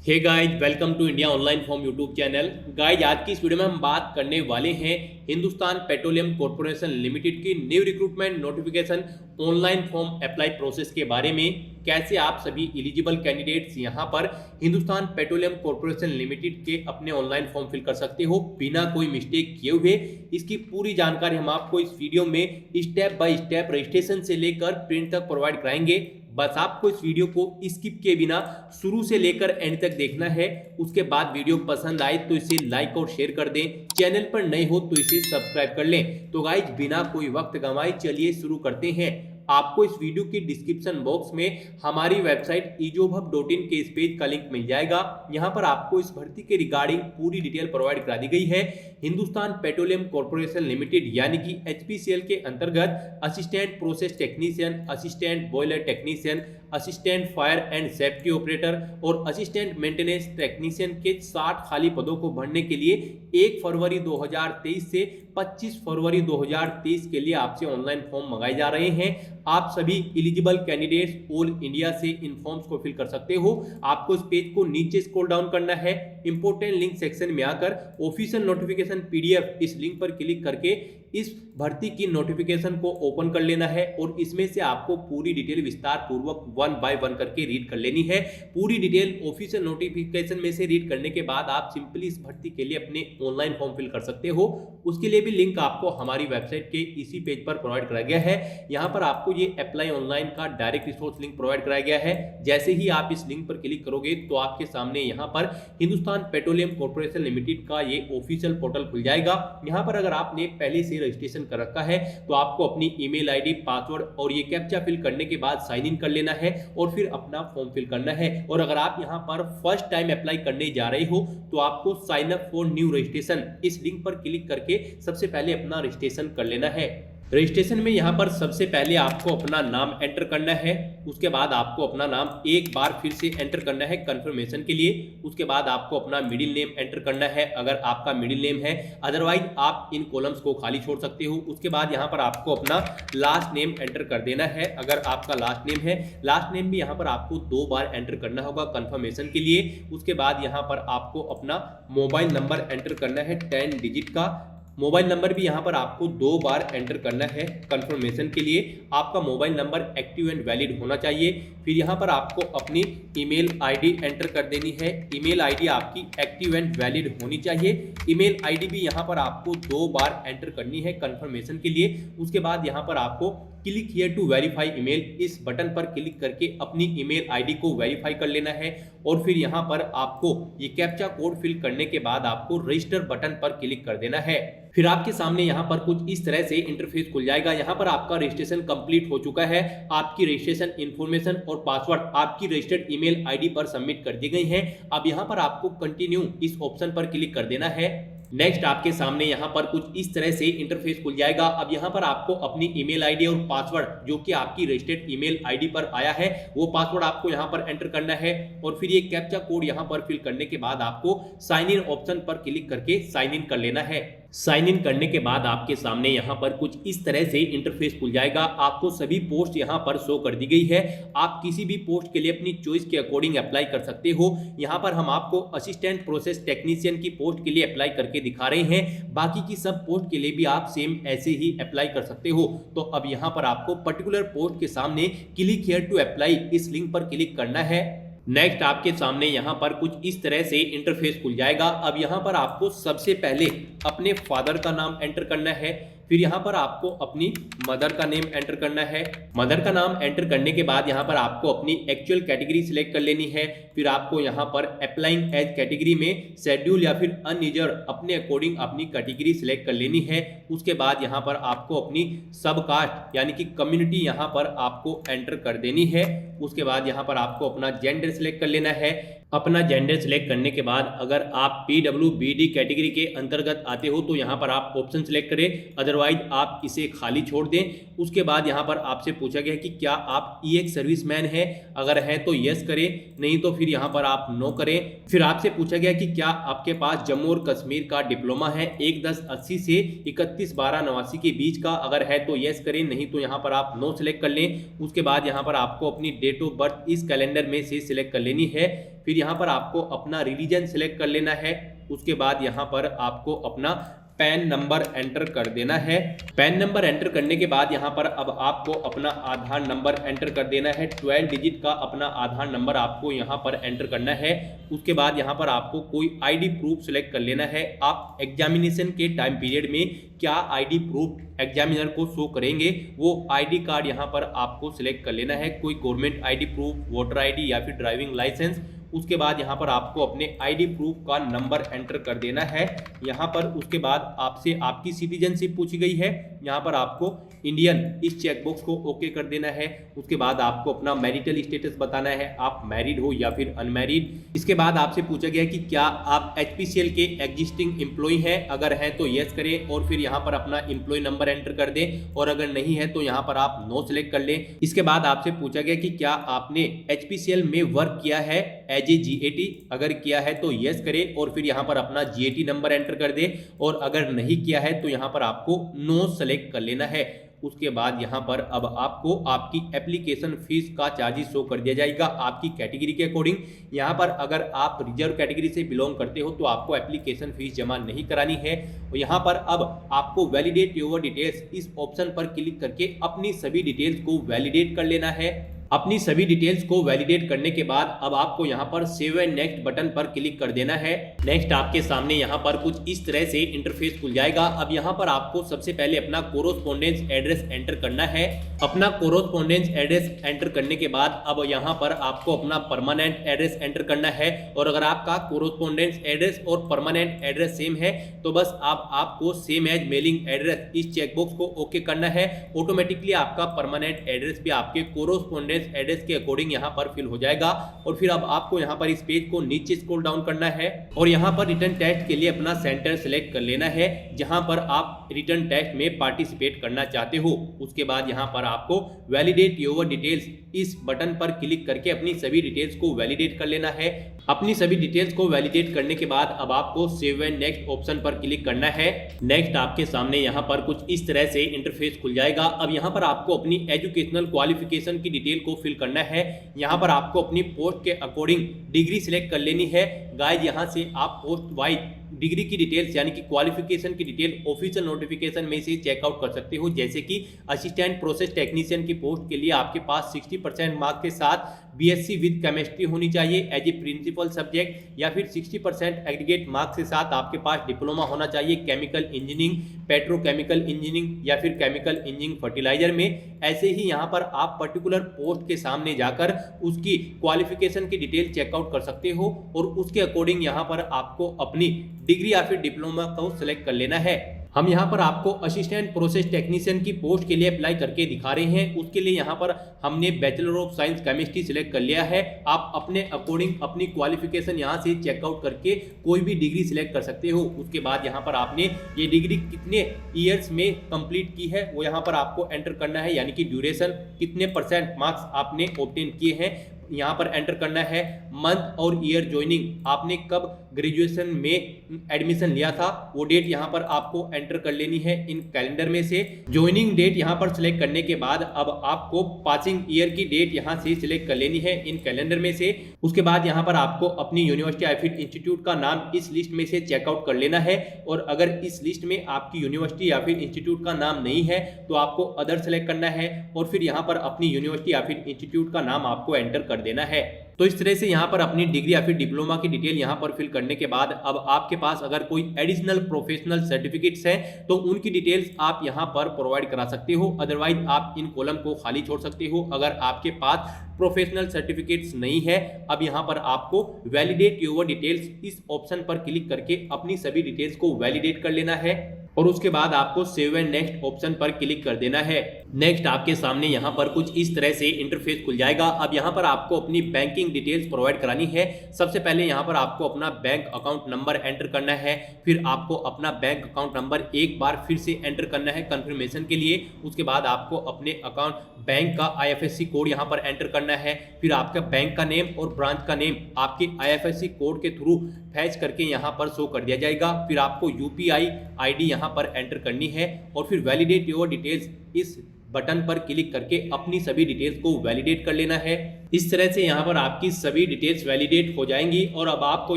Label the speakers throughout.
Speaker 1: Hey guys, welcome to India online form YouTube channel. Guys, आज की इस video में हम बात करने वाले हैं हिंदुस्तान पेट्रोलियम कॉर्पोरेशन लिमिटेड की new recruitment notification online form apply process के बारे में। कैसे आप सभी एलिजिबल कैंडिडेट्स यहां पर हिंदुस्तान पेट्रोलियम कॉर्पोरेशन लिमिटेड के अपने ऑनलाइन फॉर्म फिल कर सकते हो बिना कोई मिस्टेक किए हुए। इसकी पूरी जानकारी हम आपको इस वीडियो में स्टेप बाय स्टेप रजिस्ट्रेशन से लेकर प्रिंट तक प्रोवाइड कराएंगे। बस आपको इस वीडियो को स्किप किए बिना शुरू से लेकर एंड तक देखना है। उसके बाद वीडियो पसंद आए तो इसे लाइक और शेयर कर दें। चैनल पर नए हो तो इसे सब्सक्राइब कर लें। तो गाइज, बिना कोई वक्त गंवाए चलिए शुरू करते हैं। आपको इस वीडियो के डिस्क्रिप्शन बॉक्स में हमारी वेबसाइट ejobhub.in के इस पेज का लिंक मिल जाएगा। यहां पर आपको इस भर्ती के रिगार्डिंग पूरी डिटेल प्रोवाइड करा दी गई है। हिंदुस्तान पेट्रोलियम कॉर्पोरेशन लिमिटेड यानी कि HPCL के अंतर्गत assistant process technician, assistant boiler technician, assistant fire and safety operator और असिस्टेंट मेंटेनेंस टेक्नीशियन के 60 खाली पदों को भरने के लिए 1 फरवरी 2023 से 25 फरवरी 2023 के लिए आपसे ऑनलाइन फॉर्म मंगाए जा रहे हैं। आप सभी एलिजिबल कैंडिडेट्स ऑल इंडिया से इन फॉर्म्स को फिल कर सकते हो। आपको इस पेज को नीचे स्क्रॉल डाउन करना है। इंपोर्टेंट लिंक सेक्शन में आकर ऑफिशियल नोटिफिकेशन PDF इस लिंक पर क्लिक करके इस भर्ती की नोटिफिकेशन को ओपन कर लेना है और इसमें से आपको पूरी डिटेल विस्तार पूर्वक 1 बाय 1 करके रीड कर लेनी है। पूरी डिटेल ऑफिशियल नोटिफिकेशन में से रीड करने के बाद आप सिंपली इस भर्ती के लिए अपने ऑनलाइन फॉर्म फिल कर सकते हो। उसके लिए भी लिंक आपको हमारी वेबसाइट के इसी पेज पर प्रोवाइड कराया गया है। यहाँ पर आपको ये अप्लाई ऑनलाइन का डायरेक्ट रिसोर्स लिंक प्रोवाइड कराया गया है। जैसे ही आप इस लिंक पर क्लिक करोगे तो आपके सामने यहाँ पर हिंदुस्तान पेट्रोलियम कॉर्पोरेशन लिमिटेड का ये ऑफिशियल पोर्टल खुल जाएगा। यहाँ पर अगर आपने पहले से रजिस्ट्रेशन कर रखा है तो आपको अपनी ईमेल आईडी, पासवर्ड और ये कैप्चा फिल करने के बाद साइन इन कर लेना है और फिर अपना फॉर्म फिल करना है। और अगर आप यहां पर फर्स्ट टाइम अप्लाई करने जा रहे हो तो आपको sign up for new registration इस लिंक पर क्लिक करके सबसे पहले अपना रजिस्ट्रेशन कर लेना है। रजिस्ट्रेशन में यहाँ पर सबसे पहले आपको अपना नाम एंटर करना है। उसके बाद आपको अपना नाम एक बार फिर से एंटर करना है कंफर्मेशन के लिए। उसके बाद आपको अपना मिडिल नेम एंटर करना है अगर आपका मिडिल नेम है, अदरवाइज आप इन कॉलम्स को खाली छोड़ सकते हो। उसके बाद यहाँ पर आपको अपना लास्ट नेम एंटर कर देना है अगर आपका लास्ट नेम है। लास्ट नेम भी यहाँ पर आपको 2 बार एंटर करना होगा कंफर्मेशन के लिए। उसके बाद यहाँ पर आपको अपना मोबाइल नंबर एंटर करना है 10 डिजिट का। मोबाइल नंबर भी यहाँ पर आपको 2 बार एंटर करना है कंफर्मेशन के लिए। आपका mobile number active and valid होना चाहिए। फिर यहाँ पर आपको अपनी ईमेल आईडी एंटर कर देनी है। ईमेल आईडी आपकी एक्टिव एंड वैलिड होनी चाहिए। ईमेल आईडी भी यहाँ पर आपको 2 बार एंटर करनी है कंफर्मेशन के लिए। उसके बाद यहाँ पर आपको click here to verify email इस बटन पर क्लिक करके अपनी ईमेल आईडी को वेरीफाई कर लेना है। और फिर यहाँ पर आपको ये कैप्चा कोड फिल करने के बाद आपको रजिस्टर बटन पर क्लिक कर देना है। फिर आपके सामने यहाँ पर कुछ इस तरह से इंटरफेस खुल जाएगा। यहाँ पर आपका रजिस्ट्रेशन कंप्लीट हो चुका है। आपकी रजिस्ट्रेशन इन्फॉर्मेशन और पासवर्ड आपकी रजिस्टर्ड ईमेल आईडी पर सबमिट कर दी गई है। अब यहाँ पर आपको कंटिन्यू इस ऑप्शन पर क्लिक कर देना है। नेक्स्ट आपके सामने यहाँ पर कुछ इस तरह से इंटरफेस खुल जाएगा। अब यहाँ पर आपको अपनी ईमेल आईडी और पासवर्ड जो कि आपकी रजिस्टर्ड ईमेल आईडी पर आया है वो पासवर्ड आपको यहाँ पर एंटर करना है। और फिर ये कैप्चा कोड यहाँ पर फिल करने के बाद आपको साइन इन ऑप्शन पर क्लिक करके साइन इन कर लेना है। साइन इन करने के बाद आपके सामने यहाँ पर कुछ इस तरह से इंटरफेस खुल जाएगा। आपको सभी पोस्ट यहाँ पर शो कर दी गई है। आप किसी भी पोस्ट के लिए अपनी चॉइस के अकॉर्डिंग अप्लाई कर सकते हो। यहाँ पर हम आपको असिस्टेंट प्रोसेस टेक्नीशियन की पोस्ट के लिए अप्लाई करके दिखा रहे हैं। बाकी की सब पोस्ट के लिए भी आप सेम ऐसे ही अप्लाई कर सकते हो। तो अब यहाँ पर आपको पर्टिकुलर पोस्ट के सामने क्लिक हियर टू अप्लाई इस लिंक पर क्लिक करना है। नेक्स्ट आपके सामने यहाँ पर कुछ इस तरह से इंटरफेस खुल जाएगा। अब यहाँ पर आपको सबसे पहले अपने फादर का नाम एंटर करना है। फिर यहाँ पर आपको अपनी मदर का नेम एंटर करना है। मदर का नाम एंटर करने के बाद यहाँ पर आपको अपनी एक्चुअल कैटेगरी सिलेक्ट कर लेनी है। फिर आपको यहाँ पर अप्लाइंग एज कैटेगरी में शेड्यूल या फिर अनरिजर्व अपने अकॉर्डिंग अपनी कैटेगरी सिलेक्ट कर लेनी है। उसके बाद यहाँ पर आपको अपनी सब कास्ट यानी कि कम्युनिटी यहाँ पर आपको एंटर कर देनी है। उसके बाद यहाँ पर आपको अपना जेंडर सिलेक्ट कर लेना है। अपना जेंडर सिलेक्ट करने के बाद अगर आप PWBD कैटेगरी के अंतर्गत आते हो तो यहाँ पर आप ऑप्शन सिलेक्ट करें, अदरवाइज आप इसे खाली छोड़ दें। उसके बाद यहाँ पर आपसे पूछा गया कि क्या आप EX सर्विसमैन हैं, अगर हैं तो यस करें, नहीं तो फिर यहाँ पर आप नो करें। फिर आपसे पूछा गया कि क्या आपके पास जम्मू और कश्मीर का डिप्लोमा है 1/10/80 से 31/12/89 के बीच का, अगर है तो यस करें, नहीं तो यहाँ पर आप नो सिलेक्ट कर लें। उसके बाद यहाँ पर आपको अपनी डेट ऑफ बर्थ इस कैलेंडर में से सिलेक्ट कर लेनी है। फिर फिर यहाँ पर आपको अपना रिलीजन सिलेक्ट कर लेना है। उसके बाद यहाँ पर आपको अपना पैन नंबर एंटर कर देना है। पैन नंबर एंटर करने के बाद यहाँ पर अब आपको अपना आधार नंबर एंटर कर देना है। 12 डिजिट का अपना आधार नंबर आपको यहाँ पर एंटर करना है। उसके बाद यहाँ पर आपको कोई आईडी प्रूफ सिलेक्ट कर लेना है। आप एग्जामिनेशन के टाइम पीरियड में क्या आईडी प्रूफ एग्जामिनर को शो करेंगे वो आईडी कार्ड यहाँ पर आपको सिलेक्ट कर लेना है। कोई government ID proof, voter ID या फिर ड्राइविंग लाइसेंस। उसके बाद यहाँ पर आपको अपने आईडी प्रूफ का नंबर एंटर कर देना है यहाँ पर। उसके बाद आपसे आपकी सिटीजनशिप पूछी गई है, यहाँ पर आपको इंडियन इस चेकबॉक्स को ओके कर देना है। उसके बाद आपको अपना मैरिटल स्टेटस बताना है, आप मैरिड हो या फिर अनमैरिड। इसके बाद आपसे पूछा गया कि क्या आप HPCL के एग्जिस्टिंग एम्प्लॉय हैं, अगर हैं तो यस करें और फिर यहाँ पर अपना एम्प्लॉय नंबर एंटर कर दें, और अगर नहीं है तो यहाँ पर आप नो सिलेक्ट कर लें। इसके बाद आपसे पूछा गया कि क्या आपने HPCL में वर्क किया है एज ए GAT, अगर किया है तो यस करें और फिर यहाँ पर अपना GAT नंबर एंटर कर दे, और अगर नहीं किया है तो यहाँ पर आपको नो सेलेक्ट कर लेना है। उसके बाद यहाँ पर अब आपको आपकी एप्लीकेशन फीस का चार्जेस शो कर दिया जाएगा आपकी कैटेगरी के अकॉर्डिंग। यहाँ पर अगर आप रिजर्व कैटेगरी से बिलोंग करते हो तो आपको एप्लीकेशन फीस जमा नहीं करानी है। और यहाँ पर अब आपको वैलिडेट योर डिटेल्स इस ऑप्शन पर क्लिक करके अपनी सभी डिटेल्स को वैलिडेट कर लेना है। अपनी सभी डिटेल्स को वैलिडेट करने के बाद अब आपको यहाँ पर सेव एंड नेक्स्ट बटन पर क्लिक कर देना है। नेक्स्ट आपके सामने यहाँ पर कुछ इस तरह से इंटरफेस खुल जाएगा। अब यहाँ पर आपको सबसे पहले अपना कोरोस्पोंडेंस एड्रेस एंटर करना है। अपना कोरोस्पोंडेंस एड्रेस एंटर करने के बाद अब यहाँ पर आपको अपना परमानेंट एड्रेस एंटर करना है। और अगर आपका कोरोस्पोंडेंस एड्रेस और परमानेंट एड्रेस सेम है तो बस आपको सेम एज मेलिंग एड्रेस इस चेकबॉक्स को ओके करना है। ऑटोमेटिकली आपका परमानेंट एड्रेस भी आपके कोरोस्पोंडेंस एड्रेस के अकॉर्डिंग यहाँ पर फिल हो जाएगा। और फिर अब आपको यहाँ पर इस पेज को नीचे स्क्रॉल डाउन करना है और यहाँ पर रिटर्न टेस्ट के लिए अपना सेंटर सेलेक्ट कर लेना है जहाँ पर आप रिटर्न टेस्ट में पार्टिसिपेट करना चाहते हो। उसके बाद यहाँ पर आपको वैलिडेट योर डिटेल्स इस बटन पर क्लिक करके अपनी सभी डिटेल्स को वैलिडेट कर लेना है। अपनी सभी डिटेल्स को वैलिडेट करने के बाद अब आपको सेव एंड नेक्स्ट ऑप्शन पर क्लिक करना है। नेक्स्ट आपके सामने यहाँ पर कुछ इस तरह से इंटरफेस खुल जाएगा। अब यहाँ पर आपको अपनी एजुकेशनल क्वालिफिकेशन की डिटेल को फिल करना है। यहाँ पर आपको अपनी पोस्ट के अकॉर्डिंग डिग्री सिलेक्ट कर लेनी है। गाइस यहाँ से आप पोस्ट वाइज डिग्री की डिटेल्स यानी कि क्वालिफिकेशन की डिटेल ऑफिशियल नोटिफिकेशन में से चेकआउट कर सकते हो। जैसे कि असिस्टेंट प्रोसेस टेक्नीशियन की पोस्ट के लिए आपके पास 60% मार्क्स के साथ BSc विद केमिस्ट्री होनी चाहिए एज ए प्रिंसिपल सब्जेक्ट, या फिर 60% एग्रीगेट मार्क्स के साथ आपके पास डिप्लोमा होना चाहिए केमिकल इंजीनियरिंग, पेट्रोकेमिकल इंजीनियरिंग या फिर केमिकल इंजीनियरिंग फर्टिलाइजर में। ऐसे ही यहाँ पर आप पर्टिकुलर पोस्ट के सामने जाकर उसकी क्वालिफिकेशन की डिटेल चेकआउट कर सकते हो और उसके अकॉर्डिंग यहाँ पर आपको अपनी डिग्री या फिर डिप्लोमा को सिलेक्ट कर लेना है। हम यहाँ पर आपको असिस्टेंट प्रोसेस टेक्नीशियन की पोस्ट के लिए अप्लाई करके दिखा रहे हैं। उसके लिए यहाँ पर हमने bachelor of science chemistry select कर लिया है। आप अपने अकॉर्डिंग अपनी क्वालिफिकेशन यहाँ से चेकआउट करके कोई भी डिग्री सिलेक्ट कर सकते हो। उसके बाद यहाँ पर आपने ये डिग्री कितने ईयर्स में कंप्लीट की है वो यहाँ पर आपको एंटर करना है, यानी कि ड्यूरेशन कितने % मार्क्स आपने ऑब्टेन किए हैं यहाँ पर एंटर करना है। मंथ और ईयर ज्वाइनिंग, आपने कब ग्रेजुएशन में एडमिशन लिया था वो डेट यहाँ पर आपको एंटर कर लेनी है इन कैलेंडर में से। ज्वाइनिंग डेट यहाँ पर सिलेक्ट करने के बाद अब आपको पासिंग ईयर की डेट यहाँ से सिलेक्ट कर लेनी है इन कैलेंडर में से। उसके बाद यहाँ पर आपको अपनी यूनिवर्सिटी या फिर इंस्टीट्यूट का नाम इस लिस्ट में से चेकआउट कर लेना है। और अगर इस लिस्ट में आपकी यूनिवर्सिटी या फिर इंस्टीट्यूट का नाम नहीं है तो आपको अदर सेलेक्ट करना है और फिर यहाँ पर अपनी यूनिवर्सिटी या फिर इंस्टीट्यूट का नाम आपको एंटर कर देना है। तो इस तरह से यहाँ पर अपनी डिग्री या फिर डिप्लोमा की डिटेल यहाँ पर फिल करने के बाद अब आपके पास अगर कोई एडिशनल प्रोफेशनल सर्टिफिकेट्स हैं तो उनकी डिटेल्स आप यहाँ पर प्रोवाइड करा सकते हो। अदरवाइज आप इन कॉलम को खाली छोड़ सकते हो अगर आपके पास प्रोफेशनल सर्टिफिकेट्स नहीं है। अब यहाँ पर आपको वैलिडेट योर डिटेल्स इस ऑप्शन पर क्लिक करके अपनी सभी डिटेल्स को वैलिडेट कर लेना है और उसके बाद आपको सेव एंड नेक्स्ट ऑप्शन पर क्लिक कर देना है। नेक्स्ट आपके सामने यहाँ पर कुछ इस तरह से इंटरफेस खुल जाएगा। अब यहाँ पर आपको अपनी बैंकिंग डिटेल्स प्रोवाइड करानी है। सबसे पहले यहाँ पर आपको अपना बैंक अकाउंट नंबर एंटर करना है, फिर आपको अपना बैंक अकाउंट नंबर एक बार फिर से एंटर करना है कंफर्मेशन के लिए। उसके बाद आपको अपने अकाउंट बैंक का IFSC कोड यहाँ पर एंटर करना है, फिर आपका बैंक का नेम और ब्रांच का नेम आपके IFSC कोड के थ्रू फैच करके यहाँ पर शो कर दिया जाएगा। फिर आपको UPI ID यहाँ पर एंटर करनी है और फिर वैलिडेट योर डिटेल्स इस बटन पर क्लिक करके अपनी सभी डिटेल्स को वैलिडेट कर लेना है। इस तरह से यहाँ पर आपकी सभी डिटेल्स वैलिडेट हो जाएंगी और अब आपको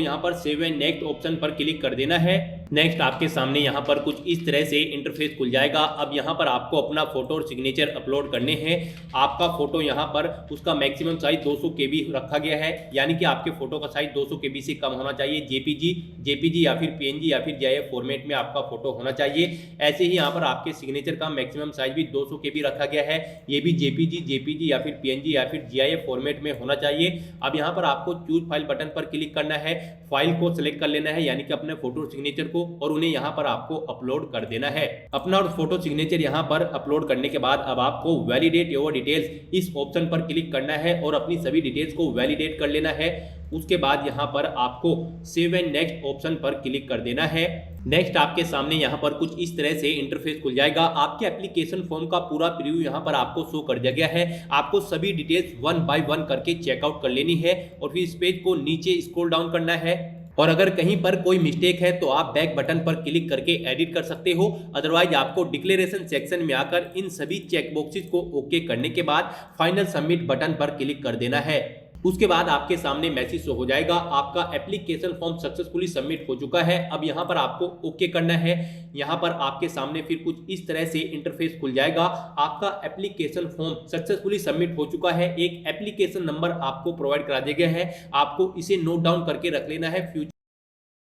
Speaker 1: यहाँ पर सेव एंड नेक्स्ट ऑप्शन पर क्लिक कर देना है। नेक्स्ट आपके सामने यहाँ पर कुछ इस तरह से इंटरफेस खुल जाएगा। अब यहाँ पर आपको अपना फोटो और सिग्नेचर अपलोड करने हैं। आपका फोटो यहाँ पर उसका मैक्सिमम साइज 200 KB रखा गया है, यानी कि आपके फोटो का साइज 200 KB से कम होना चाहिए। जेपीजी या फिर PNG या फिर GIF फॉर्मेट में आपका फोटो होना चाहिए। ऐसे ही यहाँ पर आपके सिग्नेचर का मैक्सिमम साइज भी 200 KB रखा गया है, ये भी जेपीजी या फिर PNG या फिर GIF फॉर्मेट में होना चाहिए। अब यहाँ पर आपको चूज फाइल बटन पर क्लिक करना है, फाइल को सिलेक्ट कर लेना है, यानी कि अपने फोटो और सिग्नेचर को, और उन्हें यहाँ पर आपको अपलोड कर देना है। अपना और फोटो सिग्नेचर यहाँ पर अपलोड करने के बाद अब आपको वैलिडेट योर डिटेल्स इस ऑप्शन पर क्लिक करना है और अपनी सभी डिटेल्स को वैलिडेट कर लेना है। उसके बाद यहाँ पर आपको सेव एंड नेक्स्ट ऑप्शन पर क्लिक कर देना है। नेक्स्ट आपके सामने यहाँ पर कुछ इस तरह से इंटरफेस खुल जाएगा। आपके एप्लीकेशन फॉर्म का पूरा प्रीव्यू यहाँ पर आपको शो कर दिया गया है। आपको सभी डिटेल्स 1 बाय 1 करके चेकआउट कर लेनी है और फिर इस पेज को नीचे स्क्रॉल डाउन करना है, और अगर कहीं पर कोई मिस्टेक है तो आप बैक बटन पर क्लिक करके एडिट कर सकते हो। अदरवाइज आपको डिक्लेरेशन सेक्शन में आकर इन सभी चेक बॉक्सेस को ओके करने के बाद फाइनल सबमिट बटन पर क्लिक कर देना है। उसके बाद आपके सामने मैसेज शो हो जाएगा, आपका एप्लीकेशन फॉर्म सक्सेसफुली सबमिट हो चुका है। अब यहाँ पर आपको ओके करना है। यहाँ पर आपके सामने फिर कुछ इस तरह से इंटरफेस खुल जाएगा। आपका एप्लीकेशन फॉर्म सक्सेसफुली सबमिट हो चुका है। एक एप्लीकेशन नंबर आपको प्रोवाइड करा दिया गया है, आपको इसे नोट डाउन करके रख लेना है। फ्यूचर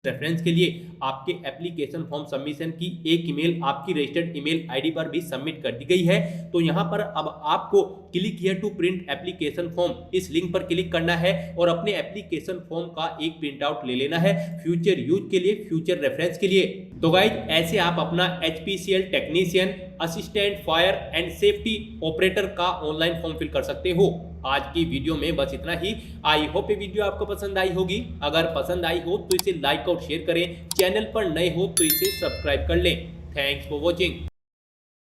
Speaker 1: रेफरेंस के लिए आपके एप्लीकेशन फॉर्म सबमिशन की एक ईमेल आपकी रजिस्टर्ड ईमेल आईडी पर भी सबमिट कर दी गई है। तो यहाँ पर अब आपको click here to print application form इस लिंक पर क्लिक करना है और अपने एप्लीकेशन फॉर्म का एक प्रिंट आउट ले लेना है फ्यूचर यूज के लिए, फ्यूचर रेफरेंस के लिए। तो गाइज ऐसे आप अपना HPCL technician, assistant fire and safety operator का ऑनलाइन फॉर्म फिल कर सकते हो। आज की वीडियो में बस इतना ही। आई होप ये वीडियो आपको पसंद आई होगी। अगर पसंद आई हो तो इसे लाइक और शेयर करें। चैनल पर नए हो तो इसे सब्सक्राइब कर लें। Thanks for watching.